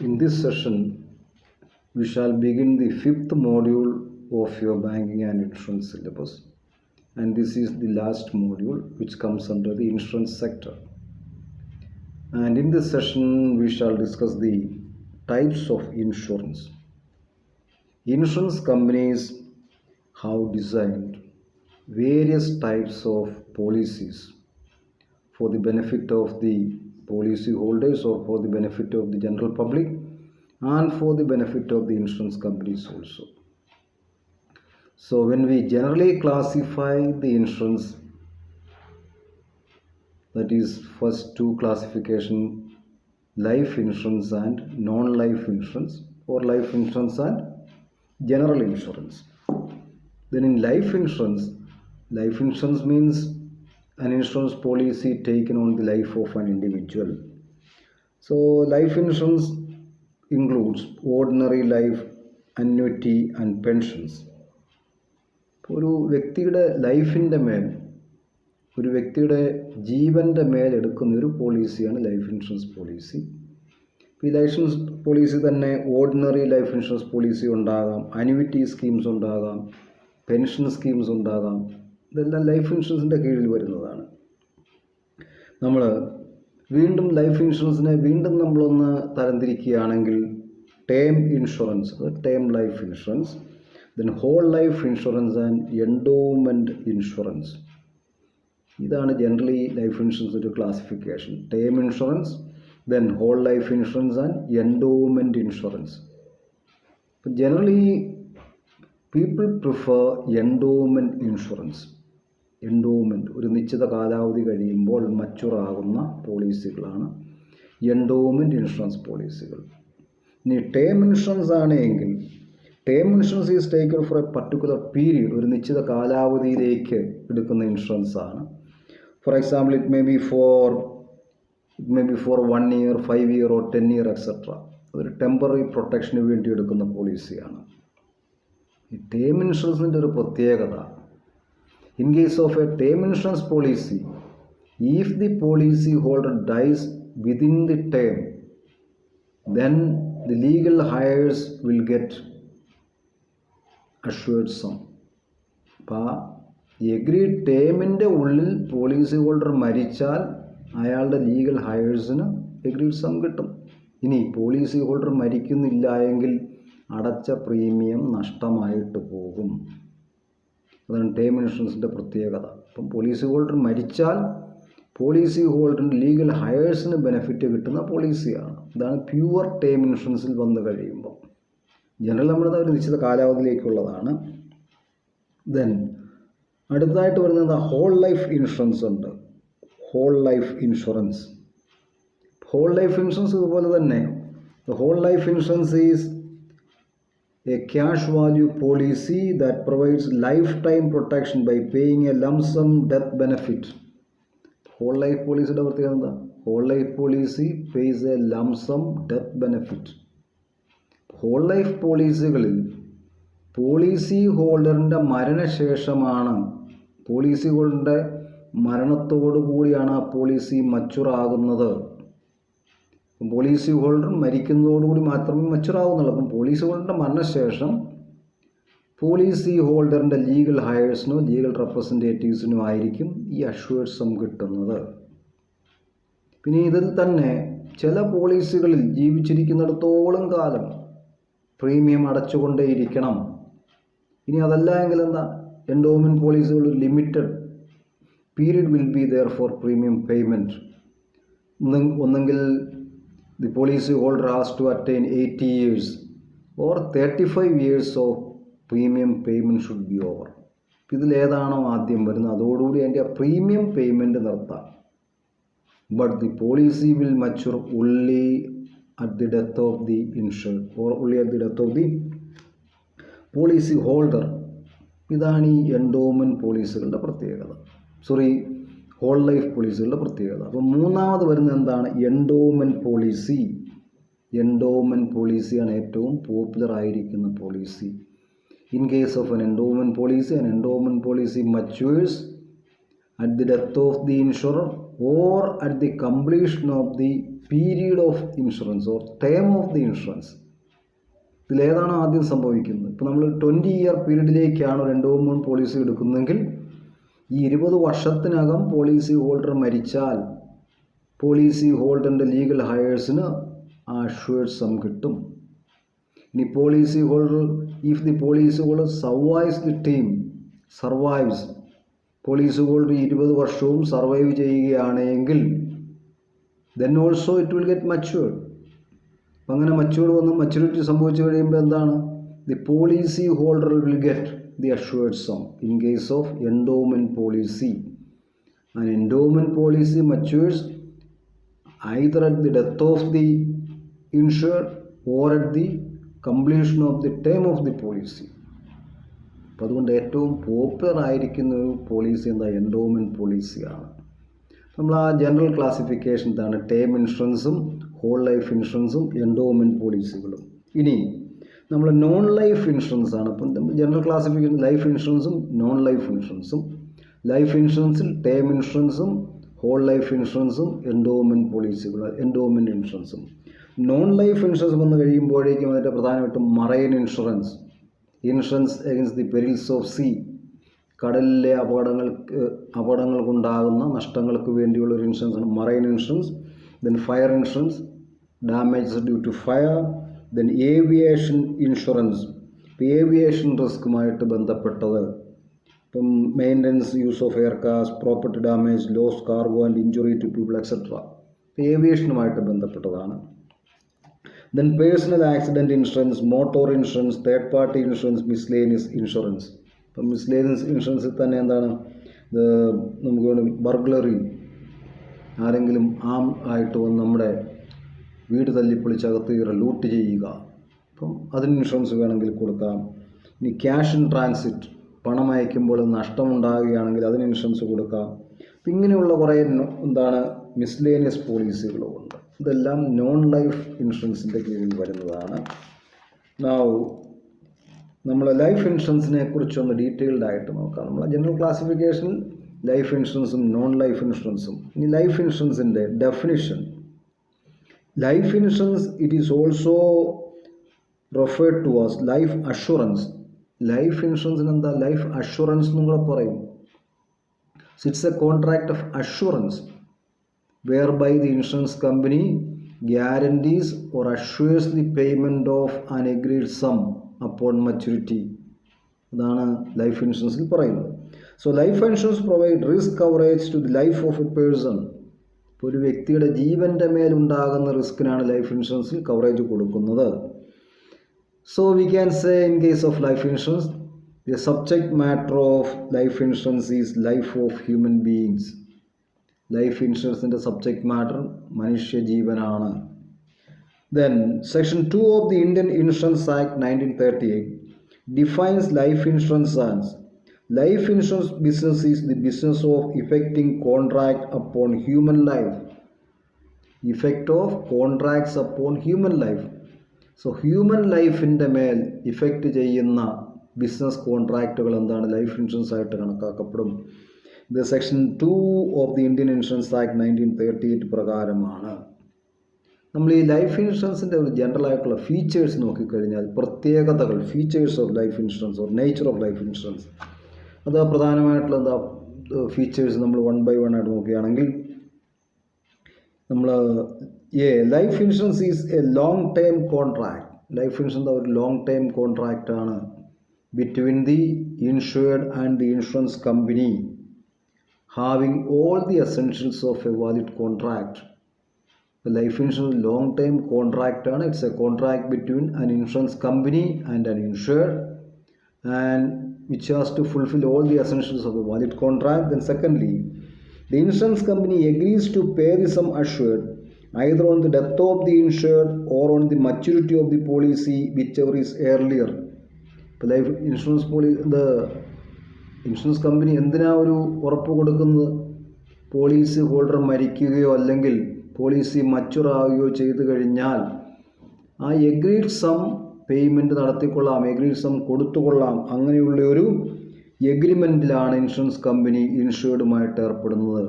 In this session, we shall begin the fifth module of your banking and insurance syllabus, and this is the last module which comes under the insurance sector. And in this session, we shall discuss the types of insurance. Insurance companies have designed various types of policies for the benefit of the policy holders or for the benefit of the general public and for the benefit of the insurance companies also. So when we generally classify the insurance, that is first two classification, life insurance and non-life insurance, or life insurance and general insurance. Then in life insurance means an insurance policy taken on the life of an individual. So life insurance includes ordinary life, annuity and pensions. ഒരു വ്യക്തിയുടെ ലൈഫിൻ്റെ മേൽ, ഒരു വ്യക്തിയുടെ ജീവൻ്റെ മേൽ എടുക്കുന്ന ഒരു പോളിസിയാണ് ലൈഫ് ഇൻഷുറൻസ് പോളിസി. ഈ ലൈഫ് ഇൻഷുറൻസ് പോളിസി തന്നെ ഓർഡിനറി ലൈഫ് ഇൻഷുറൻസ് പോളിസി ഉണ്ടാകാം, അന്യൂറ്റി സ്കീംസ് ഉണ്ടാകാം, പെൻഷൻ സ്കീംസ് ഉണ്ടാകാം. ഇതെല്ലാം ലൈഫ് ഇൻഷുറൻസിൻ്റെ കീഴിൽ വരുന്നതാണ്. നമ്മൾ വീണ്ടും ലൈഫ് ഇൻഷുറൻസിനെ വീണ്ടും നമ്മളൊന്ന് തരംതിരിക്കുകയാണെങ്കിൽ term insurance, term life insurance, then whole life insurance and endowment insurance. ഇതാണ് ജനറലി ലൈഫ് ഇൻഷുറൻസ് ഒരു classification. Term insurance, then whole life insurance and endowment insurance. ഇപ്പം generally people prefer endowment insurance. Endowment ഒരു നിശ്ചിത കാലാവധി കഴിയുമ്പോൾ മച്ചുറാകുന്ന പോളിസികളാണ് endowment insurance പോളിസികൾ. ഇനി term insurance ആണെങ്കിൽ term insurance is taken for a particular period, ഒരു നിശ്ചിത കാലാവധിയിലേക്ക് എടുക്കുന്ന ഇൻഷുറൻസ് ആണ്. For example it may be for 1 year, 5 year or 10 year etcetera. അതൊരു ടെമ്പററി പ്രൊട്ടക്ഷന് വേണ്ടി എടുക്കുന്ന പോളിസിയാണ്. ഈ ടേം ഇൻഷുറൻസിൻ്റെ ഒരു പ്രത്യേകത, in case of a term insurance policy, if the policy holder dies within the term, then the legal heirs will get assured sum. അപ്പോൾ ഈ എഗ്രീഡ് ടേമിൻ്റെ ഉള്ളിൽ പോളിസി ഹോൾഡർ മരിച്ചാൽ അയാളുടെ ലീഗൽ ഹയേഴ്സിന് എഗ്രീഡ് സം കിട്ടും. ഇനി പോളിസി ഹോൾഡർ മരിക്കുന്നില്ല എങ്കിൽ അടച്ച premium നഷ്ടമായിട്ട് പോകും. അതാണ് ടേം ഇൻഷുറൻസിൻ്റെ പ്രത്യേകത. അപ്പം പോളിസി ഹോൾഡർ മരിച്ചാൽ പോളിസി ഹോൾഡറിൻ്റെ ലീഗൽ ഹയേഴ്സിന് ബെനിഫിറ്റ് കിട്ടുന്ന പോളിസിയാണ്. ഇതാണ് പ്യുവർ ടേം ഇൻഷുറൻസിൽ വന്നു കഴിയുമ്പോൾ. ജനറൽ നമ്മുടെ ഒരു നിശ്ചിത കാലാവധിയിലേക്കുള്ളതാണ്. ദെൻ അടുത്തതായിട്ട് വരുന്നത് ഹോൾ ലൈഫ് ഇൻഷുറൻസ് ഉണ്ട്. ഹോൾ ലൈഫ് ഇൻഷുറൻസ് ഇതുപോലെ തന്നെ whole life insurance is a cash value policy that provides lifetime protection by paying a lump sum death benefit. Whole life policy യുടെ പ്രത്യേകത എന്താ? Whole life policy pays a lump sum death benefit. Whole life പോളിസികളിൽ policy ഹോൾഡറിൻ്റെ മരണശേഷമാണ്, policy ഹോൾഡറിൻ്റെ മരണത്തോടു കൂടിയാണ് ആ പോളിസി മച്ചുറാകുന്നത്. പോളിസി ഹോൾഡർ മരിക്കുന്നതോടുകൂടി മാത്രമേ മച്ചുറാവുന്നുള്ളൂ. അപ്പം പോളിസി ഹോൾഡറിൻ്റെ മരണശേഷം പോളിസി ഹോൾഡറിൻ്റെ ലീഗൽ ഹയേഴ്സിനോ ലീഗൽ റെപ്രസെൻറ്റേറ്റീവ്സിനോ ആയിരിക്കും ഈ അഷ്വേർഡ് സം കിട്ടുന്നത്. പിന്നെ ഇതിൽ തന്നെ ചില പോളിസികളിൽ ജീവിച്ചിരിക്കുന്നിടത്തോളം കാലം പ്രീമിയം അടച്ചുകൊണ്ടേയിരിക്കണം. ഇനി അതല്ല എങ്കിൽ എന്താ, എൻഡോവ്മെൻറ്റ് പോളിസികൾ limited period will be there for premium payment. ഒന്നെങ്കിൽ the policy holder has to attain 80 years or 35 years of premium payment should be over. ഇതിലേതാണോ ആദ്യം വരുന്നത് അതോടുകൂടി അതിൻ്റെ പ്രീമിയം പേയ്മെൻറ്റ് നിർത്താം. But the policy will mature only at the death of the insured or only at the death of the policy holder. ഇതാണ് ഈ endowment പോളിസികളുടെ പ്രത്യേകത, whole life പോളിസികളുടെ പ്രത്യേകത. അപ്പോൾ മൂന്നാമത് വരുന്നത് എന്താണ്? Endowment policy. എൻഡോവ്മെൻറ്റ് പോളിസിയാണ് ഏറ്റവും പോപ്പുലർ ആയിരിക്കുന്ന policy. In case of an endowment policy matures at the death of the insurer or at the completion of the period of insurance or term of the insurance. ഇതിലേതാണ് ആദ്യം സംഭവിക്കുന്നത്? ഇപ്പോൾ നമ്മൾ 20 year പീരീഡിലേക്കാണ് ഒരു endowment policy എടുക്കുന്നതെങ്കിൽ ഈ 20 വർഷത്തിനകം policy holder മരിച്ചാൽ പോളിസി ഹോൾഡറിൻ്റെ ലീഗൽ ഹയേഴ്സിന് അഷ്വേർഡ് സം കിട്ടും. ഇനി policy holder, if the policy holder survives policy holder 20 വർഷവും സർവൈവ് ചെയ്യുകയാണെങ്കിൽ then also it will get matured. അപ്പം അങ്ങനെ മച്യൂരിറ്റി സംഭവിച്ചു കഴിയുമ്പോൾ എന്താണ്? The policy holder will get the assured sum in case of endowment policy. And endowment policy matures either at the death of the insured or at the completion of the term of the policy. അപ്പോൾ അതുകൊണ്ട് ഏറ്റവും popular ആയിരിക്കുന്ന ഒരു policy എന്താ? Endowment പോളിസിയാണ്. നമ്മൾ ആ general classification ഇതാണ്: ടേം ഇൻഷുറൻസും ഹോൾ ലൈഫ് ഇൻഷുറൻസും എൻഡോവ്മെൻറ്റ് പോളിസികളും. ഇനി നമ്മൾ നോൺ ലൈഫ് ഇൻഷുറൻസ് ആണ്. അപ്പം ജനറൽ ക്ലാസിഫിക്കേഷൻ ലൈഫ് ഇൻഷുറൻസും നോൺ ലൈഫ് ഇൻഷുറൻസും. ലൈഫ് ഇൻഷുറൻസിൽ ടേം ഇൻഷുറൻസും ഹോൾ ലൈഫ് ഇൻഷുറൻസും എൻഡോവ്മെൻറ്റ് ഇൻഷുറൻസും. നോൺ ലൈഫ് ഇൻഷുറൻസ് വന്നു കഴിയുമ്പോഴേക്കും അതിൻ്റെ പ്രധാനമായിട്ടും marine insurance against the perils of sea, കടലിലെ അപകടങ്ങൾക്കുണ്ടാകുന്ന നഷ്ടങ്ങൾക്ക് വേണ്ടിയുള്ളൊരു ഇൻഷുറൻസാണ് marine insurance. Then fire insurance, damages due to fire. Then aviation insurance, aviation റിസ്ക്കുമായിട്ട് ബന്ധപ്പെട്ടത്, ഇപ്പം maintenance, use of aircraft, property damage, loss cargo and injury to people etcetera, ഏവിയേഷനുമായിട്ട് ബന്ധപ്പെട്ടതാണ്. Then personal accident insurance, motor insurance, third party insurance, miscellaneous insurance. ഇപ്പം miscellaneous ഇൻഷുറൻസിൽ തന്നെ എന്താണ്? നമുക്ക് ബർഗ്ലറി, ആരെങ്കിലും ആയിട്ട് വന്ന് നമ്മുടെ വീട് തല്ലിപ്പൊളിച്ചകത്ത് കയറി ലൂട്ട് ചെയ്യുക, അപ്പം അതിന് ഇൻഷുറൻസ് വേണമെങ്കിൽ കൊടുക്കാം. ഇനി ക്യാഷ് ഇൻ ട്രാൻസിറ്റ്, പണം അയക്കുമ്പോൾ നഷ്ടമുണ്ടാകുകയാണെങ്കിൽ അതിന് ഇൻഷുറൻസ് കൊടുക്കാം. അപ്പം ഇങ്ങനെയുള്ള കുറേ മിസ്ലേനിയസ് പോളിസികളുമുണ്ട്. ഇതെല്ലാം നോൺ ലൈഫ് ഇൻഷുറൻസിൻ്റെ കീഴിൽ വരുന്നതാണ്. നമ്മൾ ലൈഫ് ഇൻഷുറൻസിനെ കുറിച്ചൊന്ന് ഡീറ്റെയിൽഡ് ആയിട്ട് നോക്കാം. നമ്മൾ ജനറൽ ക്ലാസിഫിക്കേഷനിൽ ലൈഫ് ഇൻഷുറൻസും നോൺ ലൈഫ് ഇൻഷുറൻസും. ഇനി ലൈഫ് ഇൻഷുറൻസിൻ്റെ definition. Life insurance it is also referred to as life assurance. Life ഇൻഷുറൻസിന് എന്താ? ലൈഫ് അഷുറൻസ് എന്ന് കൂടെ പറയും. It's a contract of assurance whereby the insurance company guarantees or assures the payment of an agreed sum upon maturity. അതാണ് life ഇൻഷുറൻസിൽ പറയുന്നത്. So life insurance provide risk coverage to the life of a person. ഇപ്പോൾ ഒരു വ്യക്തിയുടെ ജീവൻ്റെ മേലുണ്ടാകുന്ന റിസ്കിനാണ് life ഇൻഷുറൻസിൽ കവറേജ് കൊടുക്കുന്നത്. So we can say in case of life insurance the subject matter of life insurance is life of human beings. Life ഇൻഷുറൻസിൻ്റെ subject matter മനുഷ്യജീവനാണ്. Then section 2 of the Indian insurance act 1938 defines life insurance as life insurance business is the business of effecting contract upon human life. Effect of contracts upon human life. So human ലൈഫിൻ്റെ മേൽ effect ചെയ്യുന്ന business കോൺട്രാക്റ്റുകൾ എന്താണ്? Life insurance ആയിട്ട് കണക്കാക്കപ്പെടും. ഇത് section 2 of the Indian insurance act 1938 പ്രകാരമാണ്. നമ്മൾ ഈ life ഇൻഷുറൻസിൻ്റെ ഒരു ജനറൽ ആയിട്ടുള്ള ഫീച്ചേഴ്സ് നോക്കിക്കഴിഞ്ഞാൽ, പ്രത്യേകതകൾ, features of life insurance or nature of life insurance, അത് പ്രധാനമായിട്ടുള്ള ഫീച്ചേഴ്സ് നമ്മൾ 1 by 1 ആയിട്ട് നോക്കുകയാണെങ്കിൽ, നമ്മൾ life insurance is A long term contract. Life insurance ഒരു ലോങ് ടേം കോൺട്രാക്റ്റ് ആണ് between the insured and the insurance company, having all the essentials of a valid contract. The life insurance long term contract ആണ്. It's a contract between an insurance company and an insured, and which has to fulfill all the essentials of a valid contract. Then secondly, the insurance company agrees to pay the sum assured either on the death of the insured or on the maturity of the policy, whichever is earlier. The life insurance insurance company എന്തിനാ ഒരു ഉറപ്പ് കൊടുക്കുന്നത്? Policy holder മരിക്കുകയോ അല്ലെങ്കിൽ policy mature ആവുകയോ ചെയ്തു കഴിഞ്ഞാൽ ആ agreed sum payment നടത്തിക്കൊള്ളാം, agreed sum കൊടുത്തുകൊള്ളാം. അങ്ങനെയുള്ള ഒരു എഗ്രിമെൻറ്റിലാണ് ഇൻഷുറൻസ് കമ്പനി ഇൻഷുർഡുമായിട്ട് ഏർപ്പെടുന്നത്.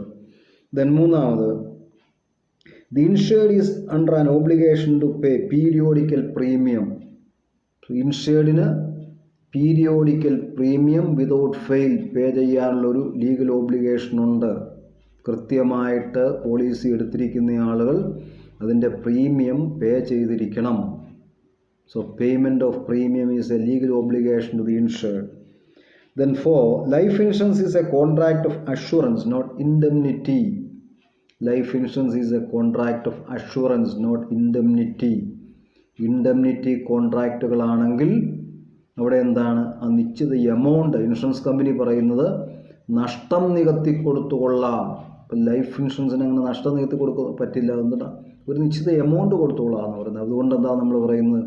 ദെൻ മൂന്നാമത്, the insured is under an obligation to pay periodical premium. ഇൻഷേർഡിന് periodical premium without fail pay ചെയ്യാനുള്ളൊരു ലീഗൽ ഓബ്ലിഗേഷൻ ഉണ്ട്. കൃത്യമായിട്ട് പോളിസി എടുത്തിരിക്കുന്ന ആളുകൾ അതിൻ്റെ പ്രീമിയം പേ ചെയ്തിരിക്കണം. So payment of premium is a legal obligation to the insured. Then 4, life insurance is a contract of assurance, not indemnity. Life insurance is a contract of assurance, not indemnity. Indemnity കോൺട്രാക്റ്റുകളാണെങ്കിൽ അവിടെ എന്താണ്, ആ നിശ്ചിത amount insurance company പറയുന്നത് നഷ്ടം നികത്തി കൊടുത്തുകൊള്ളാം. ഇപ്പം life ഇൻഷുറൻസിന് അങ്ങനെ നഷ്ടം നികത്തി കൊടുക്കാൻ പറ്റില്ല, എന്നിട്ട് ഒരു നിശ്ചിത എമൗണ്ട് കൊടുത്തുകൊള്ളാം എന്ന് പറയുന്നത്. അതുകൊണ്ട് എന്താ നമ്മൾ പറയുന്നത്,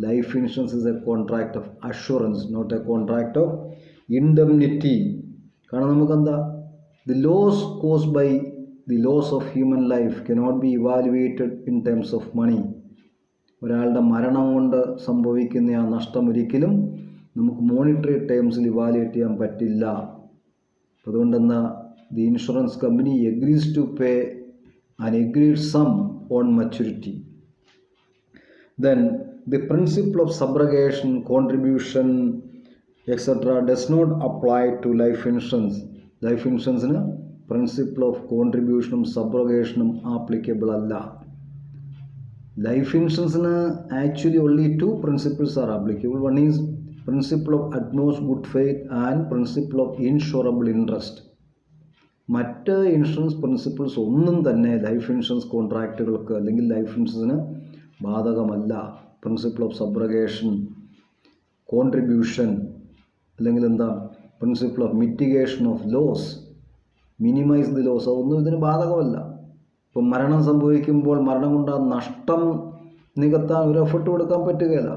life insurance is a contract of assurance, not a contract of indemnity. കാരണം നമുക്കെന്താ, the loss caused by the loss of human life cannot be evaluated in terms of money. ഒരാളുടെ മരണം കൊണ്ട് സംഭവിക്കുന്ന ആ നഷ്ടം ഒരിക്കലും നമുക്ക് മോണിറ്ററി ടേംസിൽ ഇവാലുവേറ്റ് ചെയ്യാൻ പറ്റില്ല. അതുകൊണ്ടെന്താ, the insurance company agrees to pay an agreed sum on maturity. Then the principle of subrogation, contribution etcetera does not apply to life insurance. Life ഇൻഷുറൻസിന് പ്രിൻസിപ്പിൾ ഓഫ് കോൺട്രിബ്യൂഷനും സബ്രഗേഷനും ആപ്ലിക്കബിൾ അല്ല. ലൈഫ് ഇൻഷുറൻസിന് actually only 2 principles are applicable. One is principle of utmost good faith and principle of insurable interest. മറ്റ് insurance principles ഒന്നും തന്നെ life insurance കോൺട്രാക്റ്റുകൾക്ക് അല്ലെങ്കിൽ life ഇൻഷുറൻസിന് ബാധകമല്ല. പ്രിൻസിപ്പിൾ ഓഫ് സബ്രഗേഷൻ, കോൺട്രിബ്യൂഷൻ, അല്ലെങ്കിൽ എന്താ principle of mitigation of loss, minimise the loss, അതൊന്നും ഇതിന് ബാധകമല്ല. ഇപ്പം മരണം സംഭവിക്കുമ്പോൾ മരണം കൊണ്ട് ആ നഷ്ടം നികത്താൻ ഒരു എഫർട്ട് കൊടുക്കാൻ പറ്റുകയില്ല.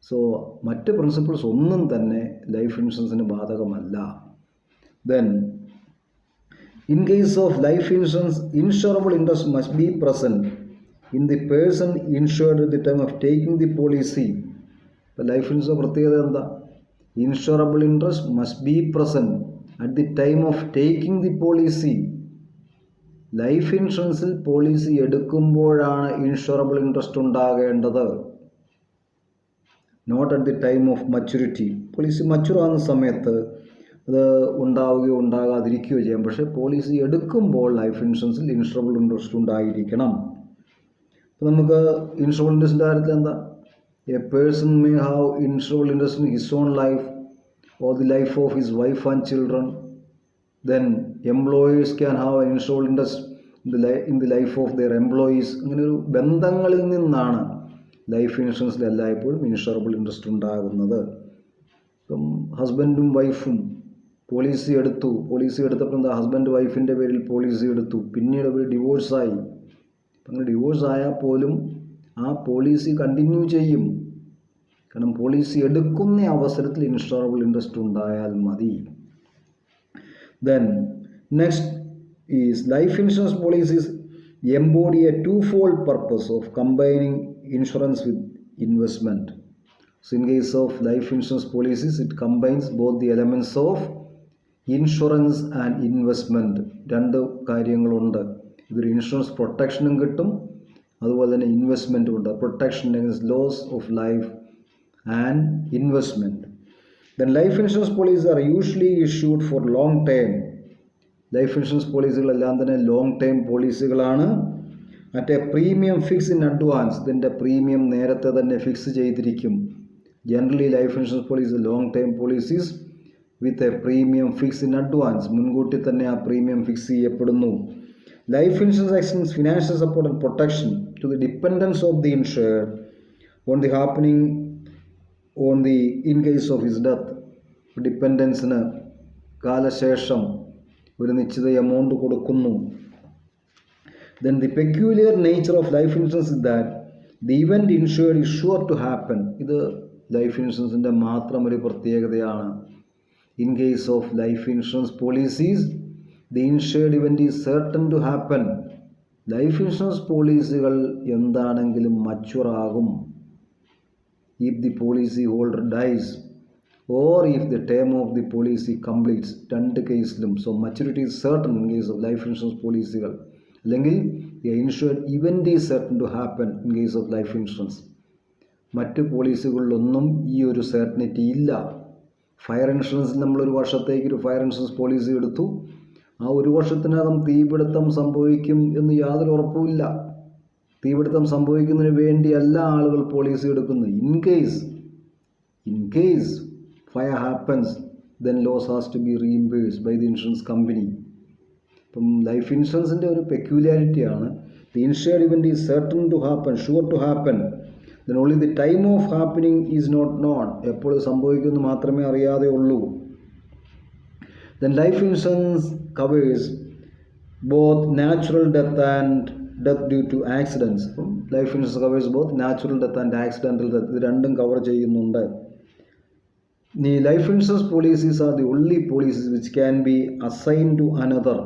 സോ മറ്റ് പ്രിൻസിപ്പിൾസ് ഒന്നും തന്നെ ലൈഫ് ഇൻഷുറൻസിന് ബാധകമല്ല. Then in case of life insurance, insurable interest must be present in the person insured at the time of taking the policy. ഇപ്പോൾ ലൈഫ് ഇൻഷുറൻസ് പ്രത്യേകത എന്താ, insurable interest must be present at the time of taking the policy. Life ഇൻഷുറൻസിൽ policy എടുക്കുമ്പോഴാണ് insurable interest ഉണ്ടാകേണ്ടത്, not at the time of maturity. Policy mature ആകുന്ന സമയത്ത് അത് ഉണ്ടാവുകയോ ഉണ്ടാകാതിരിക്കുകയോ ചെയ്യാം. പക്ഷേ പോളിസി എടുക്കുമ്പോൾ ലൈഫ് ഇൻഷുറൻസിൽ ഇൻഷുറബിൾ ഇൻട്രസ്റ്റ് ഉണ്ടായിരിക്കണം. അപ്പോൾ നമുക്ക് ഇൻഷുറബിൾ ഇൻട്രസ്റ്റിൻ്റെ കാര്യത്തിൽ എന്താ, A person may have insurable interest in his own life or the life of his wife and children. Then employees can have an insurable interest in the life of their employees. അങ്ങനെ ഒരു ബന്ധങ്ങളിൽ നിന്നാണ് life ഇൻഷുറൻസിൽ എല്ലായ്പ്പോഴും insurable interest ഉണ്ടാകുന്നത്. ഇപ്പം ഹസ്ബൻഡും വൈഫും policy എടുത്തപ്പോൾ എന്താ, ഹസ്ബൻഡ് വൈഫിൻ്റെ പേരിൽ പോളിസി എടുത്തു, പിന്നീട് അവർ ഡിവോഴ്സായി. അങ്ങനെ ഡിവോഴ്സ് ആയാൽ പോലും ആ പോളിസി കണ്ടിന്യൂ ചെയ്യും. കാരണം പോളിസി എടുക്കുന്ന അവസരത്തിൽ ഇൻഷുറബിൾ ഇൻട്രസ്റ്റ് ഉണ്ടായാൽ മതി. Then next is life insurance policies embody a twofold purpose of combining insurance with investment. So in case of life insurance policies, it combines both the elements of insurance and investment. 2 കാര്യങ്ങളുണ്ട്. ഇതൊരു insurance പ്രൊട്ടക്ഷനും കിട്ടും, അതുപോലെ തന്നെ ഇൻവെസ്റ്റ്മെൻറ്റും ഉണ്ട്. Protection against loss of life and investment. Then life insurance policies are usually issued for long term. Life insurance പോളിസികളെല്ലാം തന്നെ long term പോളിസികളാണ്. At a premium fix in advance. ഇതിൻ്റെ പ്രീമിയം നേരത്തെ തന്നെ ഫിക്സ് ചെയ്തിരിക്കും. Generally life insurance policy long term policies with a premium fix in advance. മുൻകൂട്ടി തന്നെ ആ പ്രീമിയം ഫിക്സ് ചെയ്യപ്പെടുന്നു. Life insurance extends financial support and protection to the dependents of the insured on the happening on the in case of his death. ഡിപ്പെൻഡൻസിന് കാലശേഷം ഒരു നിശ്ചിത amount കൊടുക്കുന്നു. Then the peculiar nature of life insurance is that the event insured is sure to happen. ഇത് life ഇൻഷുറൻസിൻ്റെ മാത്രം ഒരു പ്രത്യേകതയാണ്. In case of life insurance policies, the insured event is certain to happen. Life insurance പോളിസികൾ എന്താണെങ്കിലും mature ആകും. If the policy holder dies, or if the term of the policy completes. രണ്ട് കേസിലും. So maturity is certain in case of life insurance പോളിസികൾ. അല്ലെങ്കിൽ the insured event is certain to happen in case of life insurance. മറ്റ് പോളിസികളിലൊന്നും ഈ ഒരു certainty ഇല്ല. Fire ഇൻഷുറൻസിൽ നമ്മളൊരു വർഷത്തേക്ക് ഒരു ഫയർ ഇൻഷുറൻസ് പോളിസി എടുത്തു. ആ ഒരു വർഷത്തിനകം തീപിടുത്തം സംഭവിക്കും എന്ന് യാതൊരു ഉറപ്പുമില്ല. തീപിടുത്തം സംഭവിക്കുന്നതിന് വേണ്ടിയല്ല ആളുകൾ പോളിസി എടുക്കുന്നത്. In case fire happens, then loss has to be reimbursed by the insurance company. അപ്പം ലൈഫ് ഇൻഷുറൻസിൻ്റെ ഒരു പെക്യൂലിയാരിറ്റിയാണ് the insured event is certain to happen, sure to happen, then only the time of happening is not known. എപ്പോൾ സംഭവിക്കുമെന്ന് മാത്രമേ അറിയാതെ ഉള്ളൂ. Then life insurance covers both natural death and death due to accidents. Life insurance covers both natural death and accidental death. ഇത് രണ്ടും cover ചെയ്യുന്നുണ്ട്. The life insurance policies are the only policies which can be assigned to another.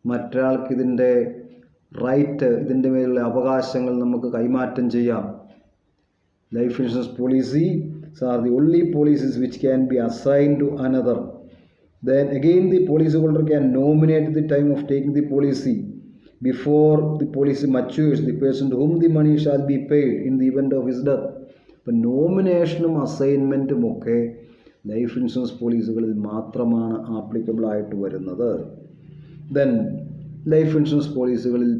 മറ്റൊരാൾക്ക് ഇതിൻ്റെ right, ഇതിൻ്റെ മേലുള്ള അവകാശങ്ങൾ നമുക്ക് കൈമാറ്റം ചെയ്യാം. Life insurance policies are the only policies which can be assigned to another. Then again the policyholder can nominate at the time of taking the policy. Before the policy matures, the person to whom the money shall be paid in the event of his death. ഇപ്പം നോമിനേഷനും അസൈൻമെൻറ്റും ഒക്കെ life insurance പോളിസികളിൽ മാത്രമാണ് applicable ആയിട്ട് വരുന്നത്. Then life insurance പോളിസികളിൽ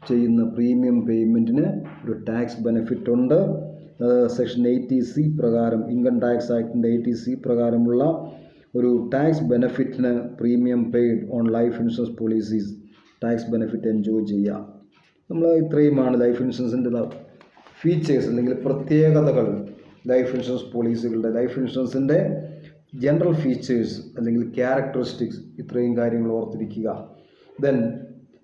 ചെയ്യുന്ന premium പേയ്മെൻറ്റിന് ഒരു tax benefit ഉണ്ട്. Section 80C പ്രകാരം, income tax ആക്ടിൻ്റെ 80C പ്രകാരമുള്ള ഒരു ടാക്സ് ബെനിഫിറ്റിന് premium paid on life insurance policies tax benefit enjoy ചെയ്യാം. നമ്മൾ ഇത്രയുമാണ് ലൈഫ് ഇൻഷുറൻസിൻ്റെ ഫീച്ചേഴ്സ് അല്ലെങ്കിൽ പ്രത്യേകതകൾ. ലൈഫ് ഇൻഷുറൻസ് പോളിസികളുടെ, ലൈഫ് ഇൻഷുറൻസിൻ്റെ ജനറൽ ഫീച്ചേഴ്സ് അല്ലെങ്കിൽ ക്യാരക്ടറിസ്റ്റിക്സ്, ഇത്രയും കാര്യങ്ങൾ ഓർത്തിരിക്കുക. ദെൻ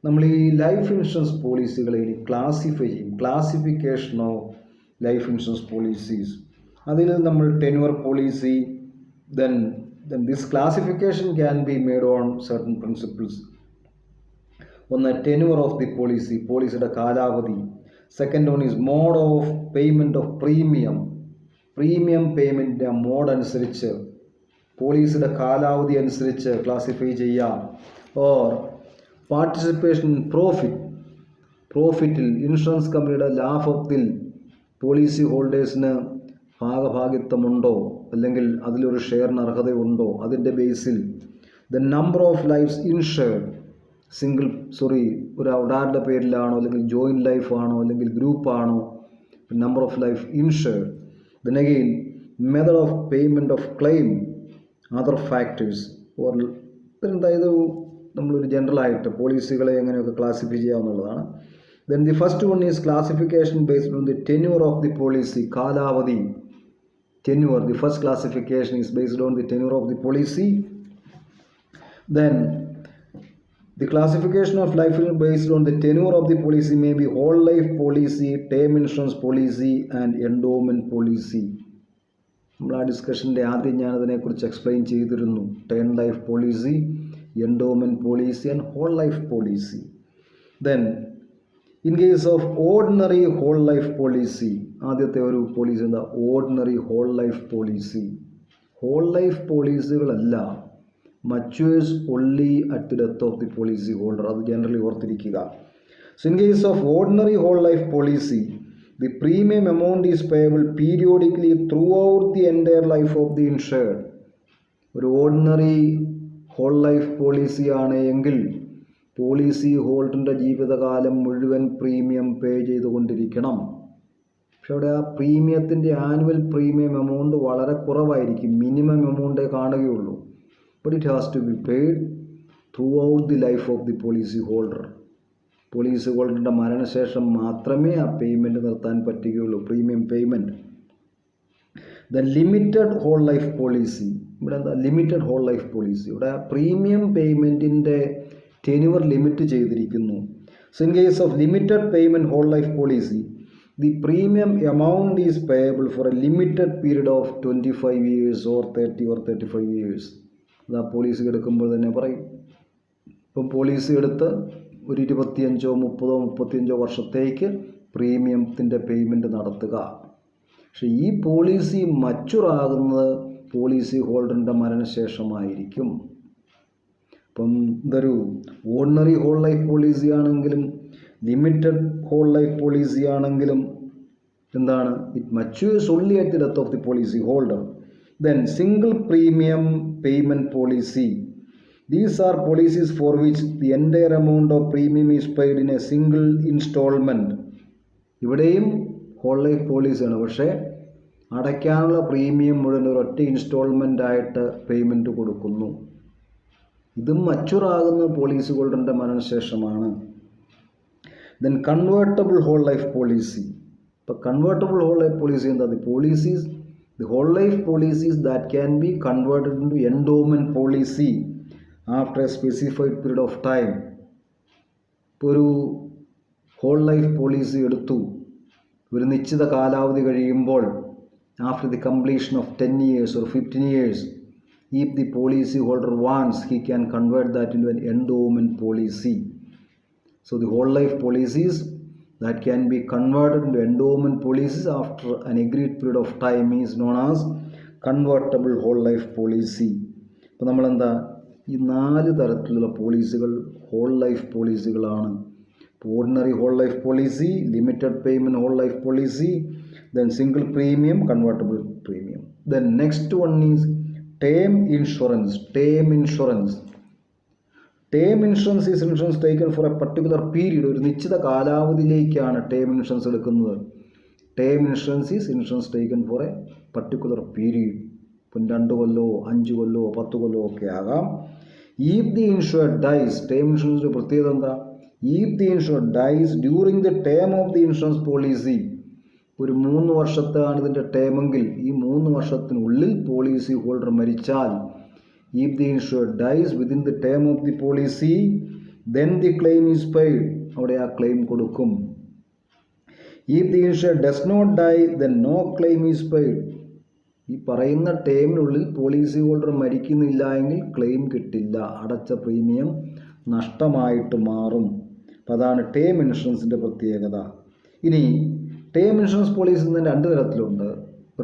നമ്മൾ ഈ ലൈഫ് ഇൻഷുറൻസ് പോളിസികളെ ഇനി ക്ലാസിഫൈ ചെയ്യും. Classification of life insurance policies. അതിൽ നമ്മൾ tenure policy, then this classification can be made on certain principles. ഒന്ന് ടെന്യൂർ ഓഫ് ദി പോളിസി, പോളിസിയുടെ കാലാവധി. Second one is mode of payment of premium, premium പേയ്മെൻറ്റിൻ്റെ mode അനുസരിച്ച് പോളിസിയുടെ കാലാവധി അനുസരിച്ച് ക്ലാസിഫൈ ചെയ്യാം. ഓർ പാർട്ടിസിപ്പേഷൻ ഇൻ പ്രോഫിറ്റിൽ ഇൻഷുറൻസ് കമ്പനിയുടെ ലാഭത്തിൽ പോളിസി ഹോൾഡേഴ്സിന് ഭാഗഭാഗിത്വമുണ്ടോ അല്ലെങ്കിൽ അതിലൊരു ഷെയറിന് അർഹതയുണ്ടോ, അതിൻ്റെ ബേസിൽ. The number of lives insured, ഒരാളുടെ പേരിലാണോ അല്ലെങ്കിൽ ജോയിൻറ്റ് ലൈഫ് ആണോ അല്ലെങ്കിൽ ഗ്രൂപ്പാണോ, number of life insured. Then again method of payment of claim, other factors. അതായത് നമ്മളൊരു ജനറലായിട്ട് പോളിസികളെ എങ്ങനെയൊക്കെ ക്ലാസിഫൈ ചെയ്യാവുന്നതാണ്. Then the first one is classification based on the tenure of the policy, കാലാവധി. Tenure, the first classification is based on the tenure of the policy. Then the classification of life insurance based on the tenure of the policy may be whole life policy, term insurance policy and endowment policy. നമ്മൾ ആ ഡിസ്കഷൻ്റെ ആദ്യം ഞാനതിനെക്കുറിച്ച് explain ചെയ്തിരുന്നു. Term life policy, endowment policy and whole life policy. Then in case of ordinary whole life policy, ആദ്യത്തെ ഒരു policy എന്താ? Ordinary whole life policy. Whole life പോളിസികളല്ല, matures only at the death of the policy holder. അത് generally ഓർത്തിരിക്കുക. So in case of ordinary whole life policy, the premium amount is payable periodically throughout the entire life of the insured. ഒരു ordinary whole life policy ആണ് എങ്കിൽ policy ഹോൾഡറിൻ്റെ ജീവിതകാലം മുഴുവൻ premium പേ ചെയ്തുകൊണ്ടിരിക്കണം. പക്ഷെ അവിടെ ആ പ്രീമിയത്തിൻ്റെ ആനുവൽ പ്രീമിയം എമൗണ്ട് വളരെ കുറവായിരിക്കും, മിനിമം എമൗണ്ടേ കാണുകയുള്ളൂ. But it has to be paid throughout the life of the policy holder. Policy ഹോൾഡറിൻ്റെ മരണശേഷം മാത്രമേ ആ പേയ്മെൻറ്റ് നിർത്താൻ പറ്റുകയുള്ളൂ, premium payment. The limited whole life policy, ഇവിടെ എന്താ ലിമിറ്റഡ് ഹോൾ ലൈഫ് പോളിസി? ഇവിടെ പ്രീമിയം പേയ്മെൻറ്റിൻ്റെ ടെന്യൂർ ലിമിറ്റ് ചെയ്തിരിക്കുന്നു. So in case of limited payment whole life policy, the premium amount is payable for a limited period of 25 years or 30 or 35 years. അത് ആ policy എടുക്കുമ്പോൾ തന്നെ പറയും. ഇപ്പം policy എടുത്ത് ഒരു 25 30 35 വർഷത്തേക്ക് പ്രീമിയത്തിൻ്റെ പേയ്മെൻറ്റ് നടത്തുക. പക്ഷേ ഈ പോളിസി മച്ചുറാകുന്നത് പോളിസി ഹോൾഡറിൻ്റെ മരണശേഷമായിരിക്കും. ഇപ്പം ഇതൊരു ഓർഡിനറി ഹോൾ ലൈഫ് പോളിസി ആണെങ്കിലും ലിമിറ്റഡ് ഹോൾ ലൈഫ് പോളിസി ആണെങ്കിലും എന്താണ്, it matures only at the death of the policy holder. Then single premium payment policy. These are policies for which the entire amount of premium is paid in a single installment. ഇവിടെയും whole life പോളിസിയാണ്, പക്ഷേ അടയ്ക്കാനുള്ള premium മുഴുവൻ ഒരൊറ്റ instalment ആയിട്ട് payment കൊടുക്കുന്നു. ഇതും മച്ചുറാകുന്ന policy ഹോൾഡറിൻ്റെ മരണശേഷമാണ്. Then convertible whole life policy. ഇപ്പോൾ കൺവേർട്ടബിൾ ഹോൾ ലൈഫ് പോളിസി എന്താ? The whole life policies that can be converted into endowment policy after a specified period of time. ഇപ്പോൾ ഒരു ഹോൾ ലൈഫ് പോളിസി എടുത്തു, ഒരു നിശ്ചിത കാലാവധി കഴിയുമ്പോൾ after the completion of 10 years or 15 years, if the policy holder wants, he can convert that into an endowment policy. So the whole life policies that can be converted into endowment policies after an agreed period of time is known as convertible whole life policy. അപ്പോൾ നമ്മളെന്താ, ഈ 4 തരത്തിലുള്ള പോളിസികൾ whole life പോളിസികളാണ്. Ordinary whole life policy, limited payment whole life policy, then single premium, convertible premium. Then next one is term insurance. Term insurance is insurance taken for a particular period. ഒരു നിശ്ചിത കാലാവധിയിലേക്കാണ് term insurance എടുക്കുന്നത്. Term insurance is insurance taken for a particular period. ഇപ്പം 2 കൊല്ലോ 5 കൊല്ലോ 10 കൊല്ലോ ഒക്കെ ആകാം. If the insured dies, term ഇൻഷുറൻസിൻ്റെ പ്രത്യേകത എന്താ? If the insured dies during the term of the insurance policy, ഒരു 3 വർഷത്താണ് ഇതിൻ്റെ ടേമെങ്കിൽ ഈ 3 വർഷത്തിനുള്ളിൽ പോളിസി ഹോൾഡർ മരിച്ചാൽ, if the insured dies within the term of the policy, then the claim is paid. അവിടെ ആ ക്ലെയിം കൊടുക്കും. If the insured does not die, then no claim is paid. ഈ പറയുന്ന ടേമിനുള്ളിൽ പോളിസി ഹോൾഡർ മരിക്കുന്നില്ല എങ്കിൽ claim കിട്ടില്ല, അടച്ച premium നഷ്ടമായിട്ട് മാറും. അപ്പോൾ അതാണ് ടേം ഇൻഷുറൻസിൻ്റെ പ്രത്യേകത. ഇനി ടേം ഇൻഷുറൻസ് പോളിസി തന്നെ 2 തരത്തിലുണ്ട്.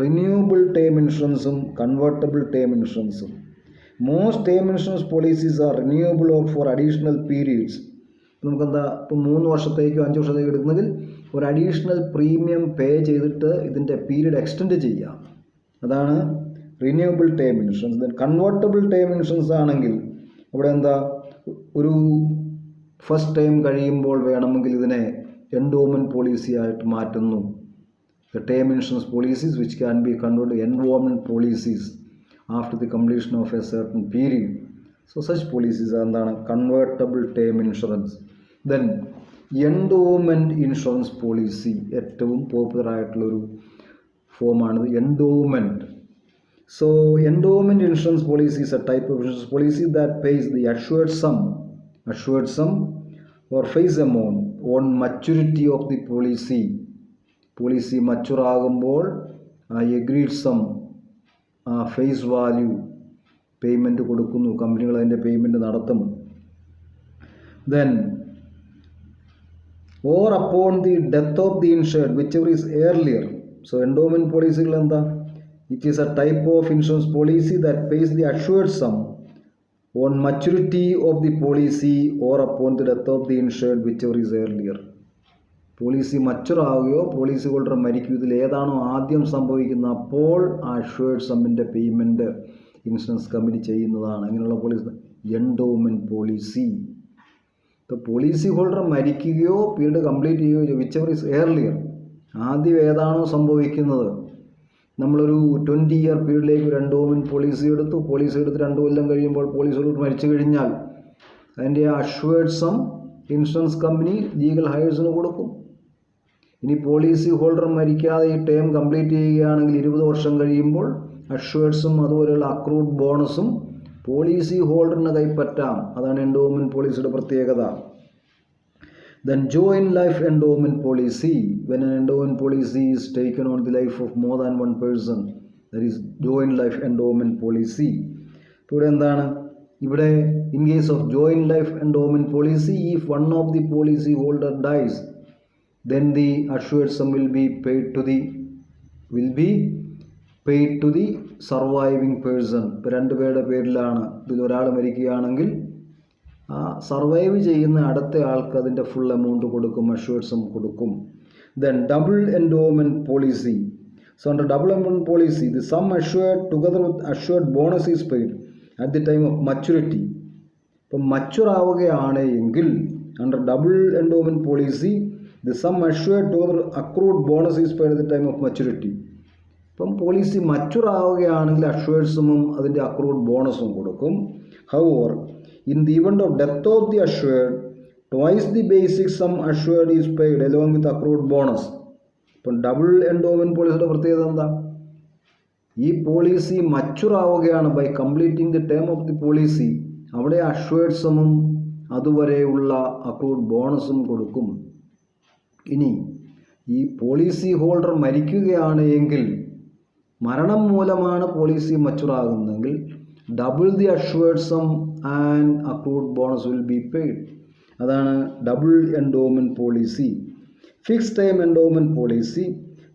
റിന്യൂവബിൾ ടേം ഇൻഷുറൻസും കൺവേർട്ടബിൾ ടേം ഇൻഷുറൻസും. Most term insurance policies are renewable or for additional periods. നമുക്കെന്താ, ഇപ്പോൾ 3 വർഷത്തേക്കോ 5 വർഷത്തേക്കോ എടുക്കുന്നെങ്കിൽ ഒരു അഡീഷണൽ പ്രീമിയം പേ ചെയ്തിട്ട് ഇതിൻ്റെ പീരീഡ് എക്സ്റ്റെൻഡ് ചെയ്യാം. അതാണ് renewable term insurance. Then convertible term insurance ആണെങ്കിൽ അവിടെ എന്താ, ഒരു ഫസ്റ്റ് ടൈം കഴിയുമ്പോൾ വേണമെങ്കിൽ ഇതിനെ എൻഡോമെൻറ്റ് പോളിസി ആയിട്ട് മാറ്റുന്നു. The term insurance policies which can be converted to endowment policies after the completion of a certain period. So such policies are എന്താണ്, convertible term insurance. Then endowment insurance policy, ഏറ്റവും popular ആയിട്ടുള്ളൊരു ഫോമാണിത്, endowment. So endowment insurance policy is a type of insurance policy that pays the assured sum or face amount on maturity of the policy. Policy മച്ചുറാകുമ്പോൾ ആ agreed sum, ആ face value payment കൊടുക്കുന്നു, കമ്പനികൾ അതിൻ്റെ payment നടത്തും. Then or upon the death of the insured whichever is earlier. So endowment പോളിസികൾ എന്താ? It is a type of insurance policy that pays the assured sum on maturity of the policy or upon the death of the insured whichever is earlier. Policy മച്ചുറാവുകയോ policy holder മരിക്കുകയോ ഇതിൽ ഏതാണോ ആദ്യം സംഭവിക്കുന്നത് അപ്പോൾ ആ assured സമ്മിൻ്റെ payment insurance company ചെയ്യുന്നതാണ്. അങ്ങനെയുള്ള പോളിസി എൻഡോമെൻറ്റ് പോളിസി. ഇപ്പോൾ പോളിസി ഹോൾഡർ മരിക്കുകയോ പീരീഡ് കംപ്ലീറ്റ് ചെയ്യുകയോ വിച്ച് എവർ ഈസ് ഏർലിയർ, ആദ്യം ഏതാണോ സംഭവിക്കുന്നത്, നമ്മളൊരു 20 year പീരീഡിലേക്ക് ഒരു എൻഡോമെൻറ്റ് പോളിസി എടുത്തു. പോളിസി എടുത്ത് 2 കൊല്ലം കഴിയുമ്പോൾ പോളിസി ഹോൾഡർ മരിച്ചു കഴിഞ്ഞാൽ അതിൻ്റെ assured sum insurance company legal ഹയേഴ്സിന് കൊടുക്കും. ഇനി പോളിസി ഹോൾഡർ മരിക്കാതെ ഈ ടേം കംപ്ലീറ്റ് ചെയ്യുകയാണെങ്കിൽ 20 വർഷം കഴിയുമ്പോൾ അഷ്വേർഡ്സും അതുപോലെയുള്ള അക്രൂഡ് ബോണസും പോളിസി ഹോൾഡറിന് കൈപ്പറ്റാം. അതാണ് എൻഡോമെൻറ്റ് പോളിസിയുടെ പ്രത്യേകത. Then joint life endowment policy, when an endowment policy is taken on the life of more than one person, that is joint life endowment policy. ഇവിടെ എന്താണ്, ഇവിടെ in case of joint life endowment policy, if one of the policy holder dies, then the assured sum will be paid to the surviving person. ഇപ്പോൾ 2 പേരുടെ പേരിലാണ്, ഇതിലൊരാൾ മരിക്കുകയാണെങ്കിൽ ആ survive ചെയ്യുന്ന അടുത്ത ആൾക്ക് അതിൻ്റെ ഫുൾ എമൗണ്ട് കൊടുക്കും, അഷ്വേർഡ്സും കൊടുക്കും. Then double endowment policy. So under double endowment policy, the sum assured together with assured bonus is paid at the time of maturity. ഇപ്പം മച്ചുർ ആവുകയാണ് എങ്കിൽ under double endowment policy the sum assured together accrued bonus is paid at the time of maturity. ഇപ്പം policy മച്ചുർ ആവുകയാണെങ്കിൽ അഷ്വേർഡ്സും അതിൻ്റെ accrued ബോണസും കൊടുക്കും. However, in the event of death of the assured, twice the basic sum assured is paid along with accrued bonus. ഇപ്പം double endowment പോളിസിയുടെ പ്രത്യേകത എന്താ? ഈ policy mature ആവുകയാണ് by completing the term of the policy. അവിടെ അഷ്വേർഡ്സും അതുവരെയുള്ള accrued ബോണസും കൊടുക്കും. ഇനി ഈ പോളിസി ഹോൾഡർ മരിക്കുകയാണ് എങ്കിൽ, മരണം മൂലമാണ് പോളിസി മച്ചുർ ആകുന്നതെങ്കിൽ double the assured sum and accrued bonus will be paid. അതാണ് double endowment policy. Fixed term endowment policy.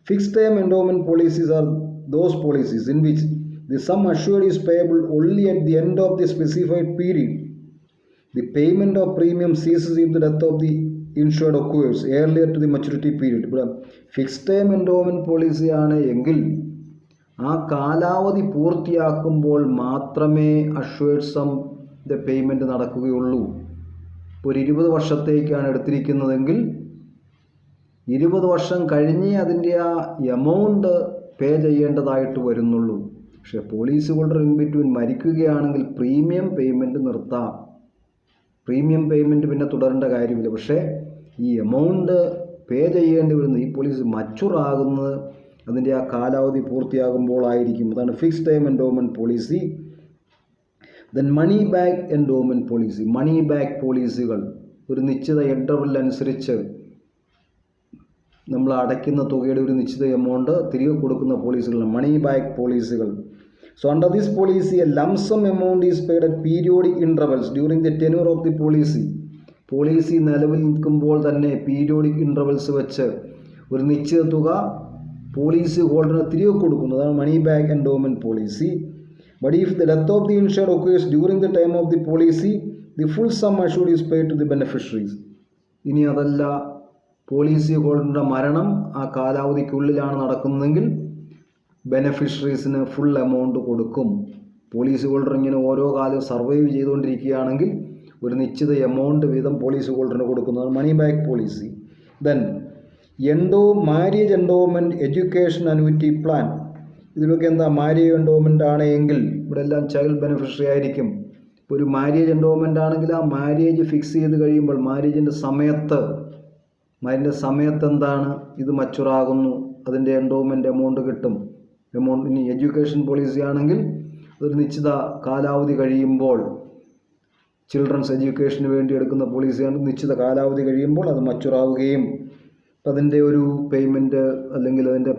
Fixed term endowment policies are those policies in which the sum assured is payable only at the end of the specified period. The payment of premium ceases if the death of the insured occurs earlier to the maturity period. ഇവിടെ fixed term endowment policy ആണ് എങ്കിൽ ആ കാലാവധി പൂർത്തിയാക്കുമ്പോൾ മാത്രമേ assured സംൻ്റെ payment നടക്കുകയുള്ളൂ. ഇപ്പോൾ ഒരു 20 വർഷത്തേക്കാണ് എടുത്തിരിക്കുന്നതെങ്കിൽ 20 വർഷം കഴിഞ്ഞേ അതിൻ്റെ ആ എമൗണ്ട് പേ ചെയ്യേണ്ടതായിട്ട് വരുന്നുള്ളൂ. പക്ഷേ പോളിസി ഹോൾഡർ ഇൻ ബിറ്റ്വീൻ മരിക്കുകയാണെങ്കിൽ പ്രീമിയം പേയ്മെൻറ്റ് നിർത്താം. പ്രീമിയം പേയ്മെൻറ്റ് പിന്നെ തുടരേണ്ട കാര്യമില്ല. പക്ഷേ ഈ എമൗണ്ട് പേ ചെയ്യേണ്ടി വരുന്നത് ഈ പോളിസി മച്ചുർ ആകുന്നത് അതിൻ്റെ ആ കാലാവധി പൂർത്തിയാകുമ്പോഴായിരിക്കും. അതാണ് fixed time endowment policy. Then money back endowment policy. Money back പോളിസികൾ ഒരു നിശ്ചിത ഇൻ്റർവെല്ലനുസരിച്ച് നമ്മൾ അടയ്ക്കുന്ന തുകയുടെ ഒരു നിശ്ചിത എമൗണ്ട് തിരികെ കൊടുക്കുന്ന പോളിസികളാണ് മണി ബാക്ക് പോളിസികൾ. So under this policy a lump sum amount is paid at periodic intervals during the tenure of the policy. Policy നിലവിൽ നിൽക്കുമ്പോൾ തന്നെ പീരിയോഡിക് ഇൻ്റർവെൽസ് വെച്ച് ഒരു നിശ്ചിത തുക പോളിസി ഹോൾഡറിന് തിരികെ കൊടുക്കുന്നതാണ് money back endowment policy. But if the death of the insured occurs during the time of the policy the full sum assured is paid to the beneficiaries. ഇനി അതല്ല, പോളിസി ഹോൾഡറിൻ്റെ മരണം ആ കാലാവധിക്കുള്ളിലാണ് നടക്കുന്നതെങ്കിൽ ബെനിഫിഷ്യറീസിന് ഫുൾ എമൗണ്ട് കൊടുക്കും. പോളിസി ഹോൾഡർ ഇങ്ങനെ ഓരോ കാലം സർവൈവ് ചെയ്തുകൊണ്ടിരിക്കുകയാണെങ്കിൽ ഒരു നിശ്ചിത എമൗണ്ട് വീതം പോളിസി ഹോൾഡറിന് കൊടുക്കുന്നതാണ് money back policy. Then marriage endowment education annuity plan. ഇതിലൊക്കെ എന്താ, മാര്യേജ് എൻഡോമെൻ്റ് ആണ് എങ്കിൽ ഇവിടെ എല്ലാം ചൈൽഡ് ബെനിഫിഷ്യറി ആയിരിക്കും. ഇപ്പോൾ ഒരു മാര്യേജ് എൻഡോമെൻ്റ് ആണെങ്കിൽ ആ മാര്യേജ് ഫിക്സ് ചെയ്ത് കഴിയുമ്പോൾ മാര്യേജിൻ്റെ സമയത്ത് എന്താണ്, ഇത് മച്ചുറാകുന്നു, അതിൻ്റെ എൻഡോമെൻ്റ് എമൗണ്ട് കിട്ടും. ഇനി എഡ്യൂക്കേഷൻ പോളിസി ആണെങ്കിൽ ഒരു നിശ്ചിത കാലാവധി കഴിയുമ്പോൾ, ചിൽഡ്രൻസ് എഡ്യൂക്കേഷന് വേണ്ടി എടുക്കുന്ന പോളിസിയാണ്, നിശ്ചിത കാലാവധി കഴിയുമ്പോൾ അത് മച്ചുറാവുകയും അതിൻ്റെ ഒരു പേയ്മെൻറ്റ് അല്ലെങ്കിൽ അതിൻ്റെ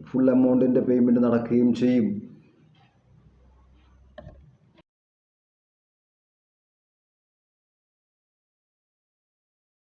ഫുൾ എമൗണ്ടിൻ്റെ പേയ്മെൻറ്റ് നടക്കുകയും ചെയ്യും.